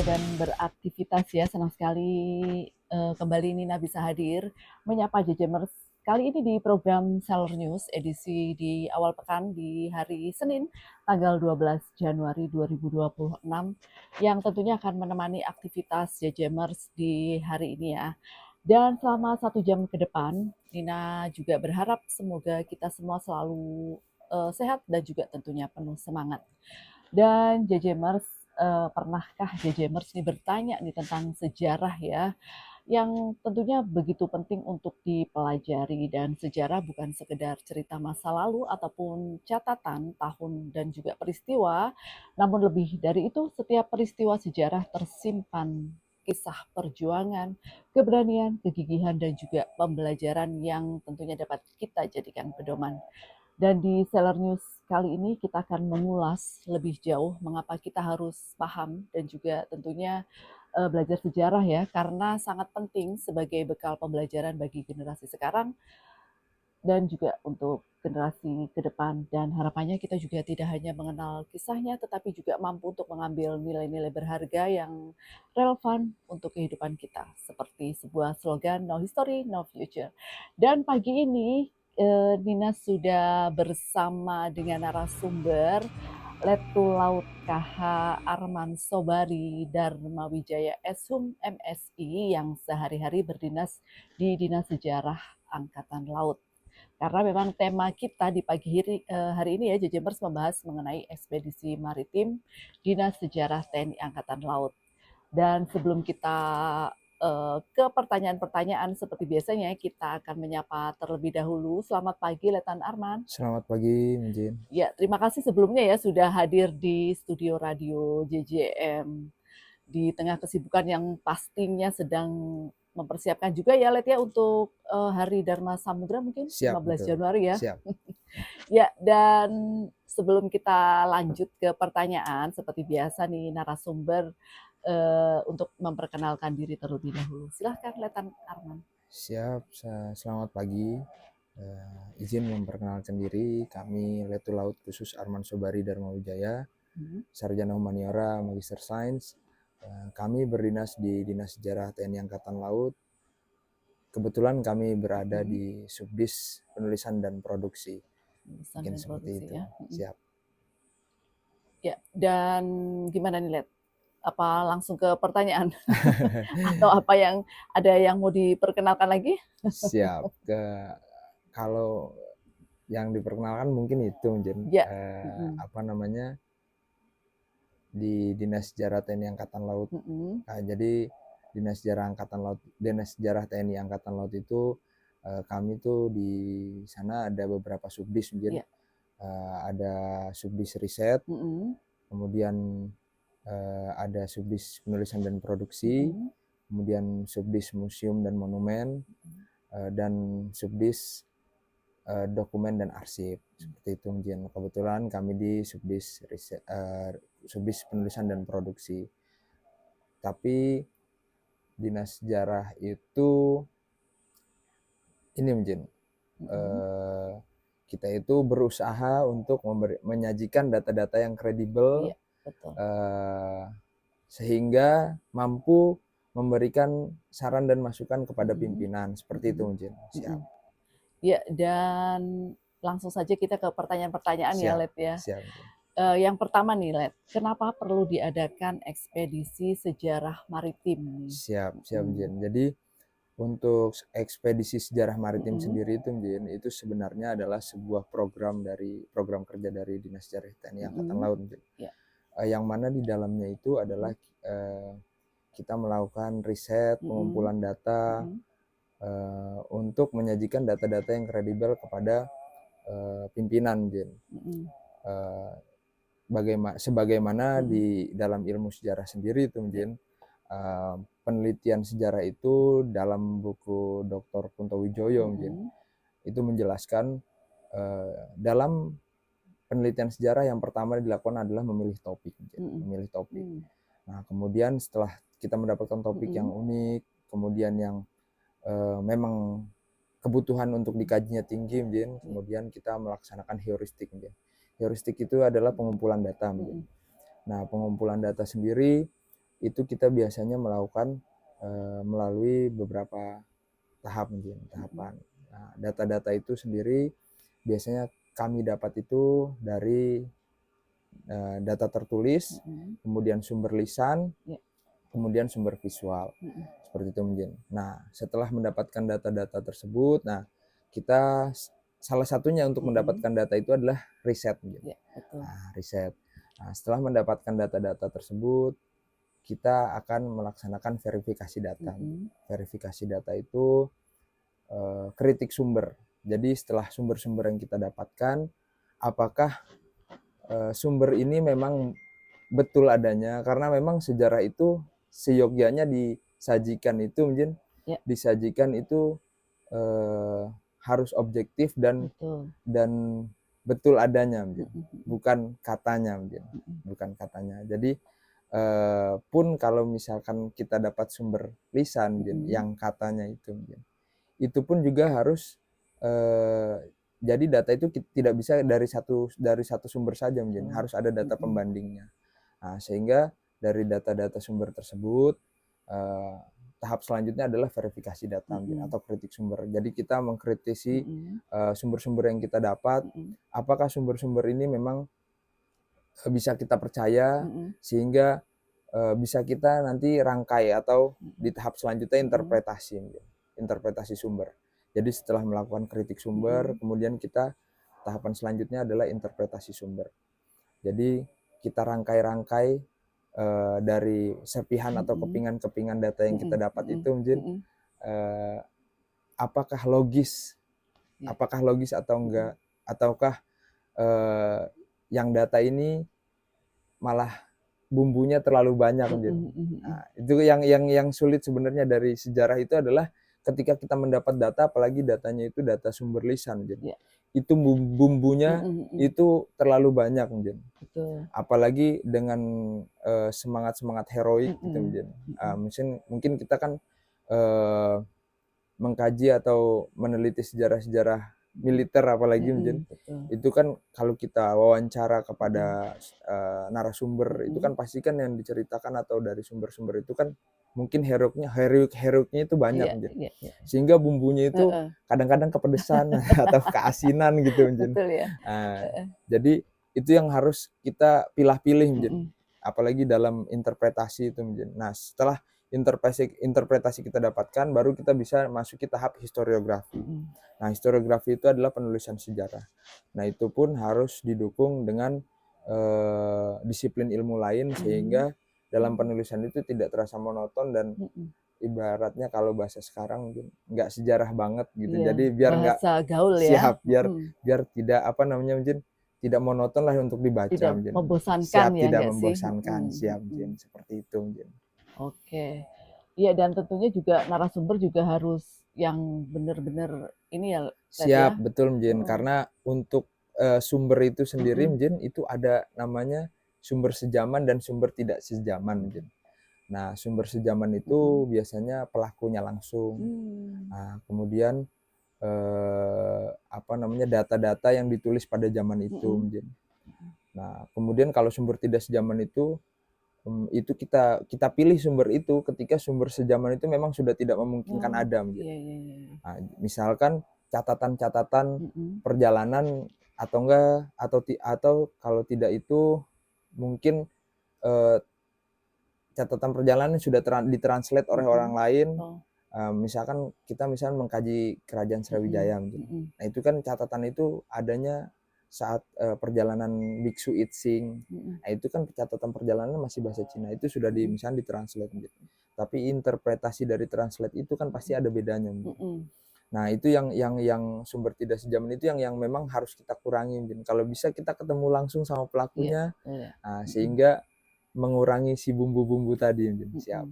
dan beraktivitas ya. Senang sekali kembali Nina bisa hadir menyapa JJMers. Kali ini di program Seller News edisi di awal pekan di hari Senin tanggal 12 Januari 2026 yang tentunya akan menemani aktivitas JJMers di hari ini ya. Dan selama 1 jam ke depan, Nina juga berharap semoga kita semua selalu sehat dan juga tentunya penuh semangat. Dan JJMers, pernahkah JJMers ini bertanya nih tentang sejarah ya, yang tentunya begitu penting untuk dipelajari, dan sejarah bukan sekedar cerita masa lalu ataupun catatan tahun dan juga peristiwa, namun lebih dari itu setiap peristiwa sejarah tersimpan kisah perjuangan, keberanian, kegigihan dan juga pembelajaran yang tentunya dapat kita jadikan pedoman. Dan di Seller News kali ini kita akan mengulas lebih jauh mengapa kita harus paham dan juga tentunya belajar sejarah ya, karena sangat penting sebagai bekal pembelajaran bagi generasi sekarang dan juga untuk generasi ke depan. Dan harapannya kita juga tidak hanya mengenal kisahnya, tetapi juga mampu untuk mengambil nilai-nilai berharga yang relevan untuk kehidupan kita. Seperti sebuah slogan, no history, no future. Dan pagi ini Nina sudah bersama dengan narasumber Letu Laut KH Arman Sobari Dharma Wijaya Eshum MSI yang sehari-hari berdinas di Dinas Sejarah Angkatan Laut. Karena memang tema kita di pagi hari ini ya, JJMers membahas mengenai ekspedisi maritim Dinas Sejarah TNI Angkatan Laut. Dan sebelum kita ke pertanyaan-pertanyaan seperti biasanya, kita akan menyapa terlebih dahulu. Selamat pagi Letan Arman. Selamat pagi, Minjin. Ya, terima kasih sebelumnya ya sudah hadir di studio radio JJM di tengah kesibukan yang pastinya sedang mempersiapkan juga ya Let ya untuk Hari Dharma Samudra mungkin Siap, 15 betul. Januari ya. Siap. Ya, dan sebelum kita lanjut ke pertanyaan seperti biasa nih narasumber untuk memperkenalkan diri terlebih dahulu. Silahkan Letan Arman. Siap, selamat pagi. Izin memperkenalkan diri, kami Letu Laut Khusus Arman Sobari Dharma Wijaya, Sarjana Humaniora, Magister Sains. Kami berdinas di Dinas Sejarah TNI Angkatan Laut. Kebetulan kami berada di Subdis Penulisan dan Produksi. Mungkin seperti itu. Ya. Siap. Ya, dan gimana nih Let? Apa langsung ke pertanyaan? Atau apa yang ada yang mau diperkenalkan lagi? Siap. Kalau yang diperkenalkan mungkin itu, Jen. Ya. Apa namanya? Di Dinas Sejarah TNI Angkatan Laut. Jadi Dinas Sejarah TNI Angkatan Laut itu kami tuh di sana ada beberapa subdis, mungkin ada subdis riset, kemudian ada subdis penulisan dan produksi, kemudian subdis museum dan monumen, dan subdis dokumen dan arsip, seperti itu, Mjen. Kebetulan kami di subdis riset, subdis penulisan dan produksi. Tapi Dinas Sejarah itu ini, Mjen. Kita itu berusaha untuk menyajikan data-data yang kredibel, sehingga mampu memberikan saran dan masukan kepada pimpinan, seperti itu, Mjen. Siap. Ya, dan langsung saja kita ke pertanyaan-pertanyaan ya, Let ya. Siap. Yang pertama nih, Let, kenapa perlu diadakan ekspedisi sejarah maritim? Siap, Jen. Jadi untuk ekspedisi sejarah maritim sendiri itu, Jen, itu sebenarnya adalah sebuah program kerja dari Dinas Sejarah TNI Angkatan Laut, Jen. Yang mana di dalamnya itu adalah kita melakukan riset, pengumpulan data, untuk menyajikan data-data yang kredibel kepada pimpinan, Jen. Sebagaimana di dalam ilmu sejarah sendiri itu, Jen, penelitian sejarah itu dalam buku Dr. Kunto Wijoyo, Jen, itu menjelaskan dalam penelitian sejarah yang pertama dilakukan adalah memilih topik, Jen. Memilih topik. Nah, kemudian setelah kita mendapatkan topik yang unik, kemudian yang memang kebutuhan untuk dikajinya tinggi, Jen, kemudian kita melaksanakan heuristik, Jen. Heuristik itu adalah pengumpulan data, Jen. Nah, pengumpulan data sendiri itu kita biasanya melakukan melalui beberapa tahapan. Nah, data-data itu sendiri biasanya kami dapat itu dari data tertulis, kemudian sumber lisan, kemudian sumber visual. Seperti itu mungkin. Nah, setelah mendapatkan data-data tersebut, nah kita salah satunya untuk mendapatkan data itu adalah riset mungkin. Nah, riset. Nah, setelah mendapatkan data-data tersebut, kita akan melaksanakan verifikasi data. Verifikasi data itu kritik sumber. Jadi setelah sumber-sumber yang kita dapatkan, apakah sumber ini memang betul adanya, karena memang sejarah itu seyogyanya disajikan itu mungkin disajikan itu harus objektif dan betul adanya mungkin, bukan katanya mungkin, bukan katanya. Jadi pun kalau misalkan kita dapat sumber lisan mungkin, yang katanya itu pun juga harus jadi data itu tidak bisa dari satu sumber saja mungkin, harus ada data pembandingnya. Nah, sehingga dari data-data sumber tersebut tahap selanjutnya adalah verifikasi data atau kritik sumber. Jadi kita mengkritisi sumber-sumber yang kita dapat, apakah sumber-sumber ini memang bisa kita percaya, sehingga bisa kita nanti rangkai atau di tahap selanjutnya interpretasi sumber. Jadi setelah melakukan kritik sumber, kemudian kita tahapan selanjutnya adalah interpretasi sumber. Jadi kita rangkai-rangkai dari serpihan atau kepingan-kepingan data yang kita dapat itu mungkin apakah logis atau enggak, ataukah yang data ini malah bumbunya terlalu banyak mungkin. Nah, itu yang sulit sebenarnya dari sejarah itu adalah ketika kita mendapat data, apalagi datanya itu data sumber lisan mungkin. Itu bumbunya itu terlalu banyak mungkin. Apalagi dengan semangat heroik gitu mungkin. Mungkin kita kan mengkaji atau meneliti sejarah-sejarah militer apalagi mungkin. Itu kan kalau kita wawancara kepada narasumber itu kan pasti kan yang diceritakan atau dari sumber-sumber itu kan mungkin heroiknya itu banyak mungkin. Sehingga bumbunya itu kadang-kadang kepedesan atau keasinan gitu mungkin. Jadi itu yang harus kita pilih-pilih mungkin. Apalagi dalam interpretasi itu mungkin. Nah, setelah interpretasi kita dapatkan, baru kita bisa masuki tahap historiografi. Nah, historiografi itu adalah penulisan sejarah. Nah, itu pun harus didukung dengan disiplin ilmu lain, sehingga dalam penulisan itu tidak terasa monoton dan ibaratnya kalau bahasa sekarang mungkin nggak sejarah banget gitu. Jadi biar nggak gaul siap, biar tidak mungkin tidak monoton lah untuk dibaca. Tidak membosankan siap, ya, tidak nggak sih? membosankan, siap mungkin seperti itu mungkin. Oke. Iya, dan tentunya juga narasumber juga harus yang benar-benar ini ya, siap, betul mungkin. Karena untuk sumber itu sendiri mungkin itu ada namanya sumber sejaman dan sumber tidak sejaman mungkin. Nah, sumber sejaman itu biasanya pelakunya langsung. Nah, kemudian data-data yang ditulis pada zaman itu mungkin. Nah, kemudian kalau sumber tidak sejaman itu kita pilih sumber itu ketika sumber sejaman itu memang sudah tidak memungkinkan ada mungkin. Nah, misalkan catatan-catatan perjalanan atau kalau tidak itu mungkin catatan perjalanan sudah ditranslate oleh orang lain. Misalkan kita mengkaji kerajaan Sriwijaya mungkin. Nah, itu kan catatan itu adanya saat perjalanan biksu Itsing. Nah, itu kan catatan perjalanan masih bahasa Cina, itu sudah misalnya ditranslate gitu. Tapi interpretasi dari translate itu kan pasti ada bedanya gitu. Nah, itu yang sumber tidak sejaman itu yang memang harus kita kurangi mungkin. Kalau bisa kita ketemu langsung sama pelakunya, nah, sehingga mengurangi si bumbu-bumbu tadi mungkin. Siap.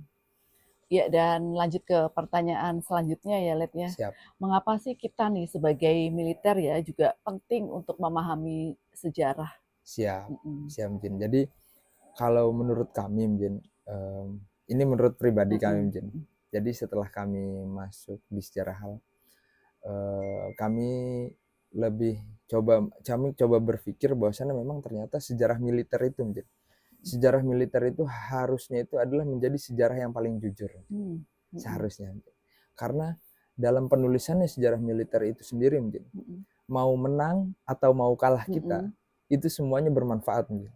Ya, dan lanjut ke pertanyaan selanjutnya ya, Let ya. Siap. Mengapa sih kita nih sebagai militer ya juga penting untuk memahami sejarah? Siap, mungkin. Jadi kalau menurut kami mungkin, ini menurut pribadi kami mungkin. Jadi setelah kami masuk di sejarah hal, kami coba berpikir bahwasannya memang ternyata sejarah militer itu mungkin. sejarah militer itu harusnya itu adalah menjadi sejarah yang paling jujur, Hmm. seharusnya. Karena dalam penulisannya sejarah militer itu sendiri, mungkin mau menang atau mau kalah kita, itu semuanya bermanfaat mungkin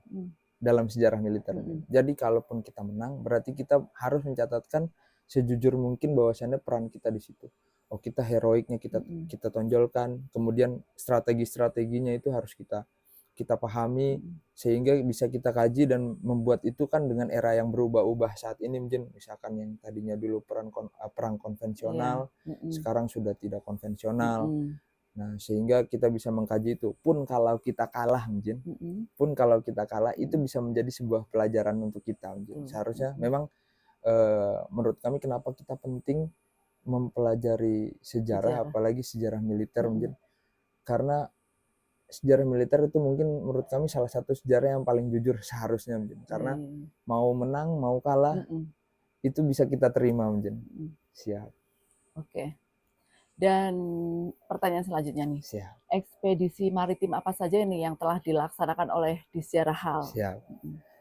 dalam sejarah militer. Jadi kalaupun kita menang, berarti kita harus mencatatkan sejujur mungkin bahwasannya peran kita di situ. Oh, kita heroiknya kita tonjolkan, kemudian strategi-strateginya itu harus kita pahami sehingga bisa kita kaji dan membuat itu kan dengan era yang berubah-ubah saat ini, mungkin misalkan yang tadinya dulu perang konvensional, sekarang sudah tidak konvensional. Nah, sehingga kita bisa mengkaji itu. Pun kalau kita kalah, mungkin itu bisa menjadi sebuah pelajaran untuk kita, mungkin. Seharusnya memang menurut kami kenapa kita penting mempelajari sejarah, apalagi sejarah militer, mungkin karena sejarah militer itu mungkin menurut kami salah satu sejarah yang paling jujur seharusnya, mungkin. Karena mau menang mau kalah itu bisa kita terima, mungkin. Siap. Oke. Dan pertanyaan selanjutnya nih, Siap. ekspedisi maritim apa saja ini yang telah dilaksanakan oleh Disjara HAL? Siap.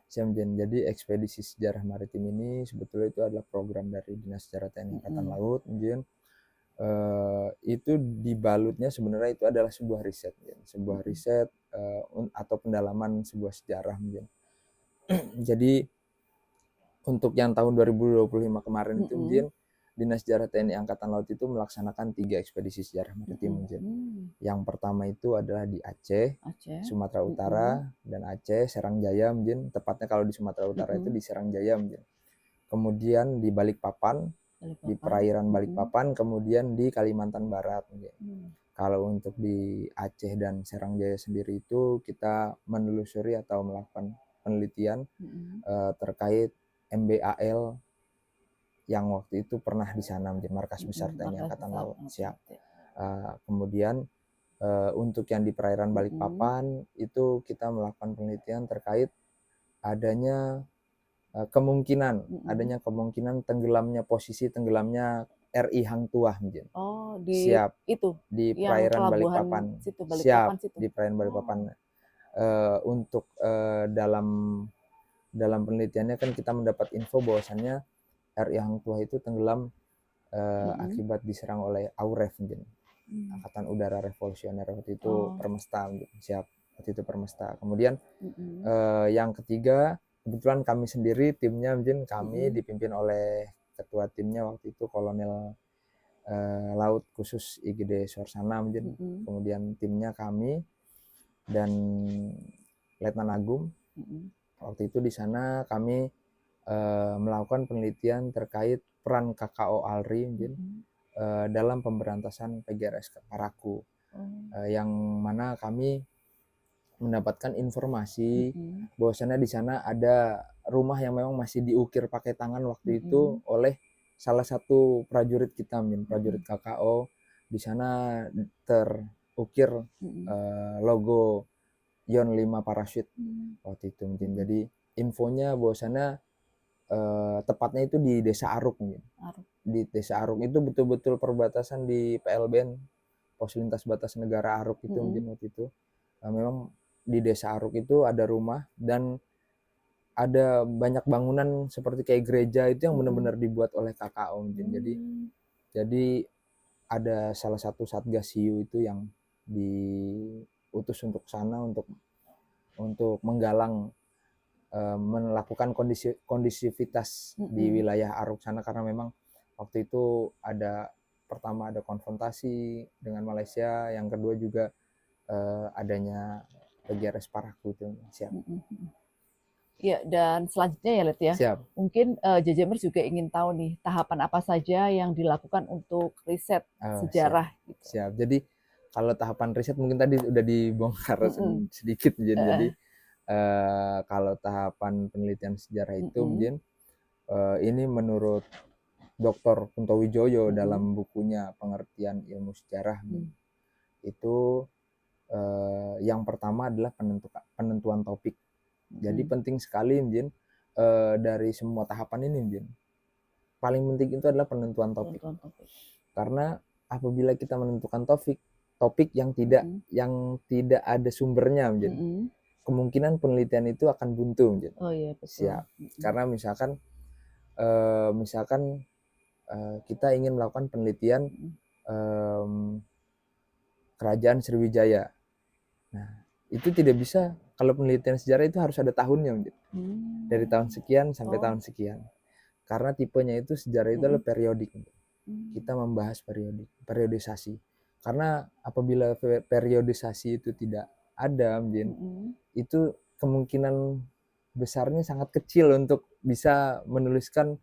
Siap, mungkin. Jadi ekspedisi sejarah maritim ini sebetulnya itu adalah program dari Dinas Sejarah TNI Angkatan Laut, mungkin. Itu dibalutnya sebenarnya itu adalah sebuah riset, atau pendalaman sebuah sejarah, mungkin. Jadi untuk yang tahun 2025 kemarin itu, mungkin Dinas Sejarah TNI Angkatan Laut itu melaksanakan 3 ekspedisi sejarah maritim, mungkin. Yang pertama itu adalah di Aceh, Sumatera Utara, dan Aceh, Serangjaya, mungkin. Tepatnya kalau di Sumatera Utara itu di Serangjaya, mungkin. Kemudian di Balikpapan, di perairan Balikpapan, kemudian di Kalimantan Barat, mungkin. Kalau untuk di Aceh dan Serangjaya sendiri itu kita menelusuri atau melakukan penelitian terkait MBAL yang waktu itu pernah di sana, mungkin markas besar TNI Angkatan Laut. Siap. Kemudian untuk yang di perairan Balikpapan itu kita melakukan penelitian terkait adanya kemungkinan posisi tenggelamnya RI Hang Tuah, mungkin. Oh, di siap itu di yang perairan pelabuhan Balikpapan. situ, Balikpapan Siap, situ. di perairan Balikpapan. Untuk dalam penelitiannya kan kita mendapat info bahwasannya RI Hang Tuah itu tenggelam akibat diserang oleh AUREF, mungkin. Angkatan Udara Revolusioner waktu itu, Permesta, mungkin. Siap, waktu itu Permesta. Kemudian yang ketiga, kebetulan kami sendiri timnya, mungkin kami dipimpin oleh ketua timnya waktu itu Kolonel Laut Khusus IGD Sorsana, mungkin. Kemudian timnya kami dan Letnan Agung. Waktu itu di sana kami melakukan penelitian terkait peran KKO ALRI, mungkin, dalam pemberantasan PGRS Paraku, yang mana kami mendapatkan informasi bahwasannya di sana ada rumah yang memang masih diukir pakai tangan waktu itu oleh salah satu prajurit kita, mungkin, prajurit KKO. Di sana terukir logo Yon 5 Parachute waktu itu, mungkin. Jadi infonya bahwasannya tepatnya itu di Desa Aruk, mungkin. Di Desa Aruk itu betul-betul perbatasan di PLBN, Pos Lintas Batas Negara Aruk itu, mungkin waktu itu. Memang di Desa Aruk itu ada rumah dan ada banyak bangunan seperti kayak gereja itu yang benar-benar dibuat oleh KKO, mungkin. Jadi ada salah satu Satgas Hiu itu yang diutus untuk sana untuk menggalang, melakukan kondisivitas di wilayah Aruk sana, karena memang waktu itu pertama ada konfrontasi dengan Malaysia, yang kedua juga adanya PGRS Paraku itu. Siap. Ya, dan selanjutnya ya, Let, ya. Siap. Mungkin JJMers juga ingin tahu nih tahapan apa saja yang dilakukan untuk riset sejarah. Siap. Gitu. Siap. Jadi kalau tahapan riset mungkin tadi udah dibongkar sedikit, jadi kalau tahapan penelitian sejarah itu, mungkin ini menurut Dr. Kunto Wijoyo dalam bukunya Pengertian Ilmu Sejarah, itu yang pertama adalah penentuan topik. Jadi penting sekali, mungkin, dari semua tahapan ini, mungkin. Paling penting itu adalah penentuan topik. Karena apabila kita menentukan topik yang tidak ada sumbernya, mungkin, kemungkinan penelitian itu akan buntu mungkin. Oh iya betul. Siap. Karena misalkan kita ingin melakukan penelitian kerajaan Sriwijaya. Nah, itu tidak bisa kalau penelitian sejarah itu harus ada tahunnya mungkin. Dari tahun sekian sampai tahun sekian. Karena tipenya itu sejarah itu adalah periodik. Kita membahas periodisasi. Karena apabila periodisasi itu tidak ada, itu kemungkinan besarnya sangat kecil untuk bisa menuliskan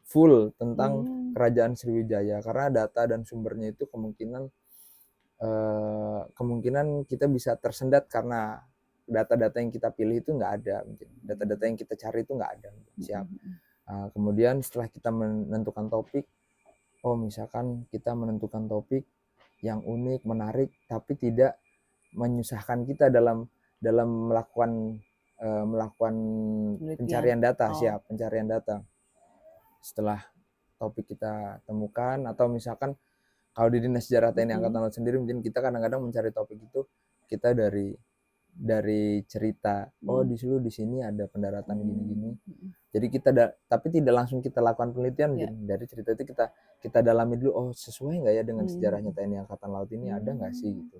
full tentang kerajaan Sriwijaya. Karena data dan sumbernya itu kemungkinan kita bisa tersendat karena data-data yang kita pilih itu nggak ada, mungkin data-data yang kita cari itu nggak ada. Siap. Kemudian setelah kita menentukan topik, misalkan kita menentukan topik yang unik, menarik, tapi tidak menyusahkan kita dalam melakukan pencarian data. Siap, pencarian data. Setelah topik kita temukan, atau misalkan kalau di Dinas Sejarah TNI Angkatan Laut sendiri, mungkin kita kadang-kadang mencari topik itu kita dari cerita, di sini ada pendaratan gini-gini. Jadi kita tapi tidak langsung kita lakukan penelitian, dari cerita itu kita dalami dulu, sesuai nggak ya dengan sejarahnya TNI Angkatan Laut ini, ada nggak sih gitu.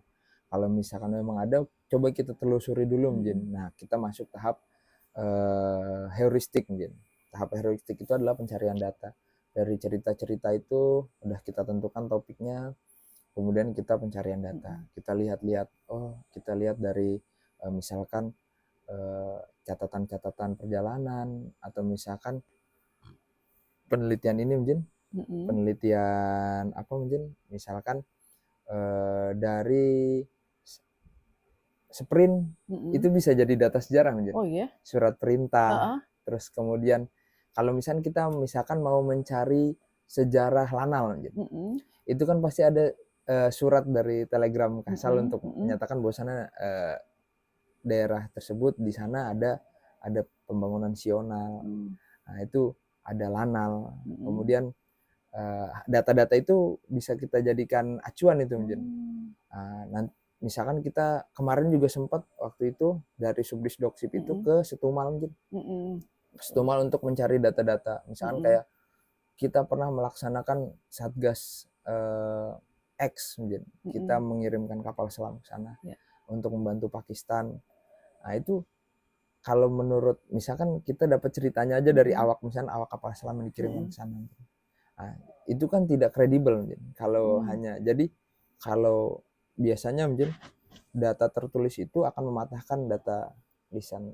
Kalau misalkan memang ada, coba kita telusuri dulu mungkin. Nah, kita masuk tahap heuristik mungkin. Tahap heuristik itu adalah pencarian data. Dari cerita-cerita itu udah kita tentukan topiknya, kemudian kita pencarian data. Kita lihat-lihat, kita lihat dari misalkan catatan-catatan perjalanan, atau misalkan penelitian ini mungkin penelitian apa mungkin, misalkan dari sprint itu bisa jadi data sejarah mungkin. Oh iya? Surat perintah. Terus kemudian kalau misalkan kita mau mencari sejarah Lanal mungkin. Itu kan pasti ada surat dari Telegram Kasal untuk menyatakan bahwasannya daerah tersebut di sana ada pembangunan nasional. Nah, itu ada Lanal. Kemudian data-data itu bisa kita jadikan acuan itu mungkin. Nanti misalkan kita kemarin juga sempat waktu itu dari Subdisdoksip itu ke Setumal mungkin. Setumal untuk mencari data-data. Misalkan kayak kita pernah melaksanakan Satgas X mungkin. Kita mengirimkan kapal selam ke sana untuk membantu Pakistan. Nah, itu kalau menurut misalkan kita dapat ceritanya aja dari awak, misalkan awak kapal selam yang dikirimkan ke sana. Nah, itu kan tidak kredibel mungkin. Kalau hanya jadi kalau biasanya mungkin data tertulis itu akan mematahkan data lisan,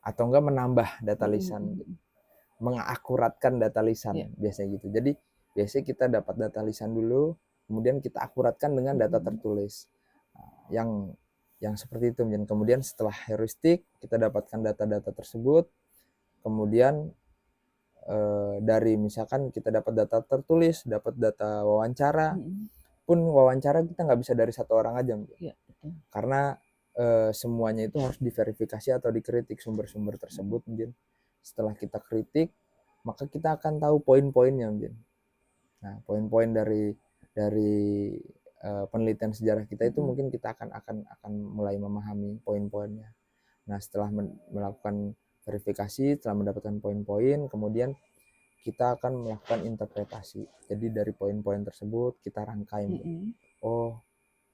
atau enggak menambah data lisan, mengakuratkan data lisan, biasanya gitu. Jadi biasanya kita dapat data lisan dulu, kemudian kita akuratkan dengan data tertulis. Yang seperti itu. Kemudian setelah heuristik kita dapatkan data-data tersebut, kemudian dari misalkan kita dapat data tertulis, dapat data wawancara, pun wawancara kita nggak bisa dari satu orang aja, karena semuanya itu harus diverifikasi atau dikritik sumber-sumber tersebut. Setelah kita kritik, maka kita akan tahu poin-poinnya. Nah, poin-poin dari penelitian sejarah kita itu mungkin kita akan mulai memahami poin-poinnya. Nah, setelah melakukan verifikasi, setelah mendapatkan poin-poin, kemudian kita akan melakukan interpretasi. Jadi dari poin-poin tersebut kita rangkai.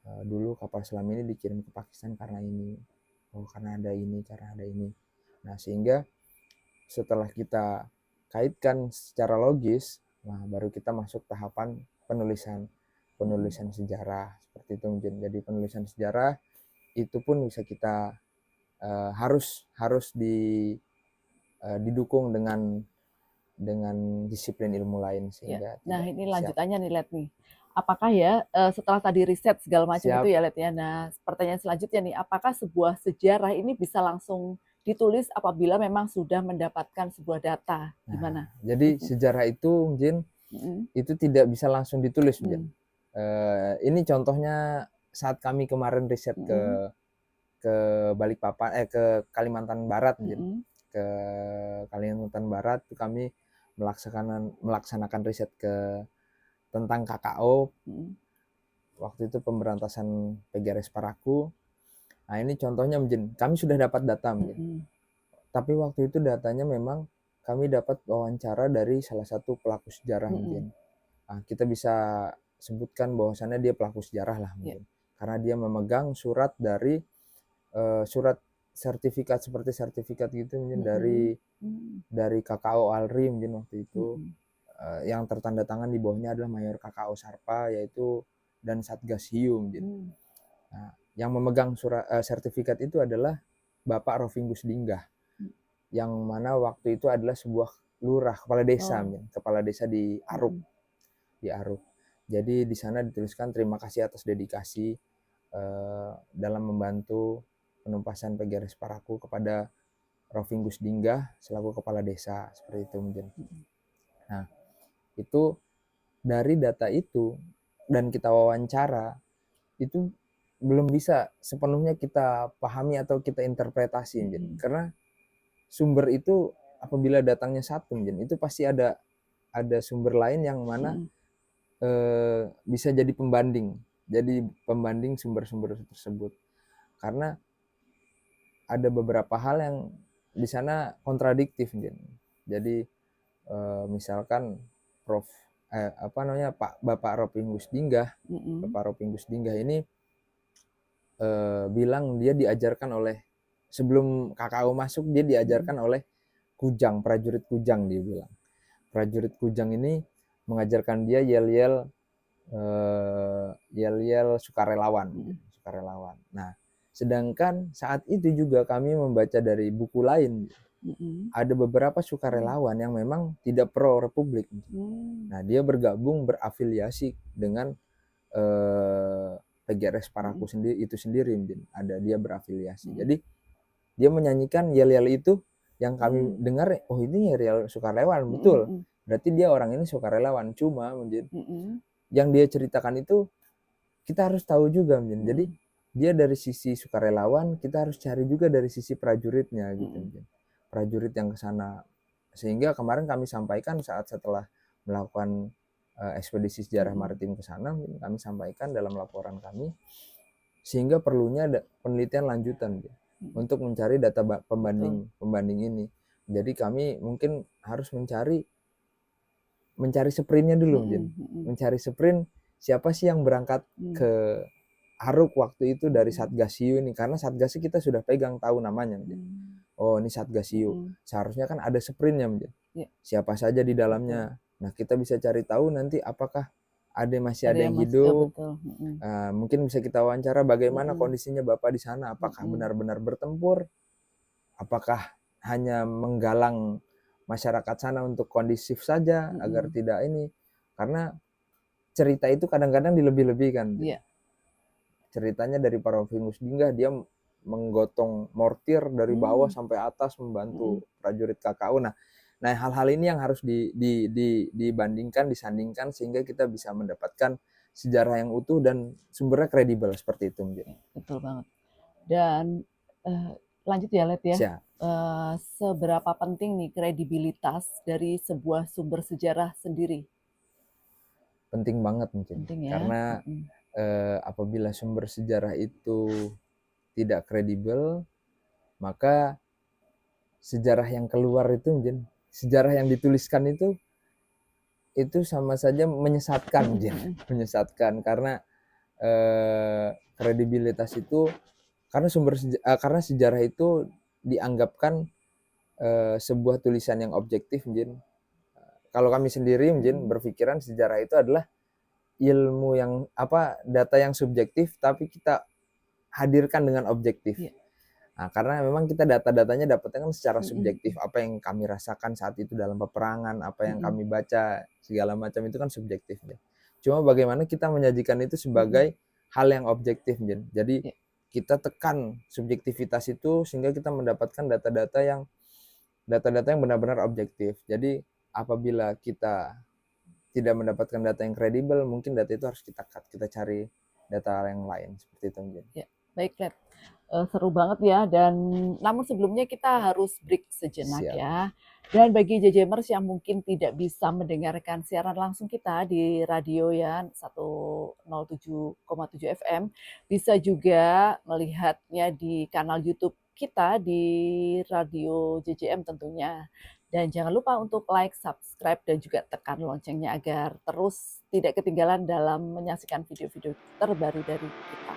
Dulu kapal selam ini dikirim ke Pakistan karena ini. Karena ada ini, karena ada ini. Nah, sehingga setelah kita kaitkan secara logis, nah baru kita masuk tahapan penulisan sejarah seperti itu mungkin. Jadi penulisan sejarah itu pun bisa kita harus didukung dengan disiplin ilmu lain sehingga. Nah, ini lanjutannya nih, Let nih. Apakah ya setelah tadi riset segala macam itu ya, Let ya. Nah, pertanyaan selanjutnya nih, apakah sebuah sejarah ini bisa langsung ditulis apabila memang sudah mendapatkan sebuah data? Gimana? Jadi sejarah itu mungkin itu tidak bisa langsung ditulis mungkin. Ini contohnya saat kami kemarin riset ke Balikpapan, ke Kalimantan Barat mungkin. Ke Kalimantan Barat itu kami melaksanakan riset tentang KKO. Waktu itu pemberantasan PGRS Paraku. Nah ini contohnya Mjen, kami sudah dapat data Mjen. Mm-mm. Tapi waktu itu datanya memang kami dapat wawancara dari salah satu pelaku sejarah Mm-mm. Mjen. Nah, kita bisa sebutkan bahwasannya dia pelaku sejarah lah Yeah. Mjen. Karena dia memegang surat dari surat sertifikat seperti sertifikat gitu Mjen, dari KKO Alri Mjen waktu itu. Yang tertanda tangan di bawahnya adalah Mayor KKO Sarpa yaitu dan Satgas Hiu Mjen. Nah, yang memegang surat sertifikat itu adalah Bapak Rovingus Dinggah, yang mana waktu itu adalah sebuah lurah, kepala desa, kepala desa di Aruk, Jadi di sana dituliskan terima kasih atas dedikasi dalam membantu penumpasan PGRS Paraku kepada Rovingus Dinggah selaku kepala desa, seperti itu mungkin. Nah, itu dari data itu dan kita wawancara itu belum bisa sepenuhnya kita pahami atau kita interpretasi, karena sumber itu apabila datangnya satu, itu pasti ada sumber lain yang mana bisa jadi pembanding sumber-sumber tersebut, karena ada beberapa hal yang di sana kontradiktif. Jadi misalkan Bapak Rovingus Dinggah, ini bilang dia diajarkan oleh, sebelum KKO masuk dia diajarkan oleh Kujang, prajurit Kujang. Dia bilang prajurit Kujang ini mengajarkan dia yel-yel sukarelawan. Nah, sedangkan saat itu juga kami membaca dari buku lain, ada beberapa sukarelawan yang memang tidak pro republik. Nah, dia berafiliasi dengan PGRS Paraku itu sendiri, ada dia berafiliasi. Jadi dia menyanyikan yel-yel itu yang kami dengar, oh ini yel sukarelawan, betul. Berarti dia orang ini sukarelawan. Cuma yang dia ceritakan itu kita harus tahu juga, jadi dia dari sisi sukarelawan, kita harus cari juga dari sisi prajuritnya gitu, prajurit yang ke sana. Sehingga kemarin kami sampaikan setelah melakukan ekspedisi sejarah maritim ke sana, kami sampaikan dalam laporan kami, sehingga perlunya ada penelitian lanjutan untuk mencari data pembanding ini. Jadi kami mungkin harus mencari sprintnya dulu, mencari sprint siapa sih yang berangkat ke Aruk waktu itu dari Satgas Hiu ini, karena Satgas kita sudah pegang, tahu namanya. Oh ini Satgas Hiu, seharusnya kan ada sprintnya, siapa saja di dalamnya. Nah kita bisa cari tahu nanti apakah masih ada yang hidup. Mungkin bisa kita wawancara bagaimana kondisinya Bapak di sana, apakah benar-benar bertempur, apakah hanya menggalang masyarakat sana untuk kondisif saja agar tidak ini, karena cerita itu kadang-kadang dilebih-lebihkan. Ceritanya dari para Rovingus Dinggah, dia menggotong mortir dari bawah sampai atas membantu prajurit KKO. Nah hal-hal ini yang harus dibandingkan, disandingkan, sehingga kita bisa mendapatkan sejarah yang utuh dan sumbernya kredibel, seperti itu. Betul banget. Dan lanjut ya, Let ya. Seberapa penting nih kredibilitas dari sebuah sumber sejarah sendiri? Penting banget mungkin. Penting, ya? Karena apabila sumber sejarah itu tidak kredibel, maka sejarah yang keluar itu, sejarah yang dituliskan itu sama saja menyesatkan, menyesatkan, karena kredibilitas itu, karena sejarah itu dianggapkan sebuah tulisan yang objektif. Kalau kami sendiri berpikiran sejarah itu adalah ilmu yang data yang subjektif tapi kita hadirkan dengan objektif. Nah, karena memang kita data-datanya dapatnya kan secara subjektif, apa yang kami rasakan saat itu dalam peperangan, apa yang kami baca, segala macam itu kan subjektif. Cuma bagaimana kita menyajikan itu sebagai hal yang objektif. Jadi kita tekan subjektivitas itu sehingga kita mendapatkan data-data yang benar-benar objektif. Jadi apabila kita tidak mendapatkan data yang kredibel, mungkin data itu harus kita cut, kita cari data yang lain, seperti itu. Ya, baik, Let. Seru banget ya, dan namun sebelumnya kita harus break sejenak. Siap. Ya. Dan bagi JJMers yang mungkin tidak bisa mendengarkan siaran langsung kita di radio ya 107,7 FM, bisa juga melihatnya di kanal YouTube kita di Radio JJM tentunya. Dan jangan lupa untuk like, subscribe, dan juga tekan loncengnya agar terus tidak ketinggalan dalam menyaksikan video-video terbaru dari kita.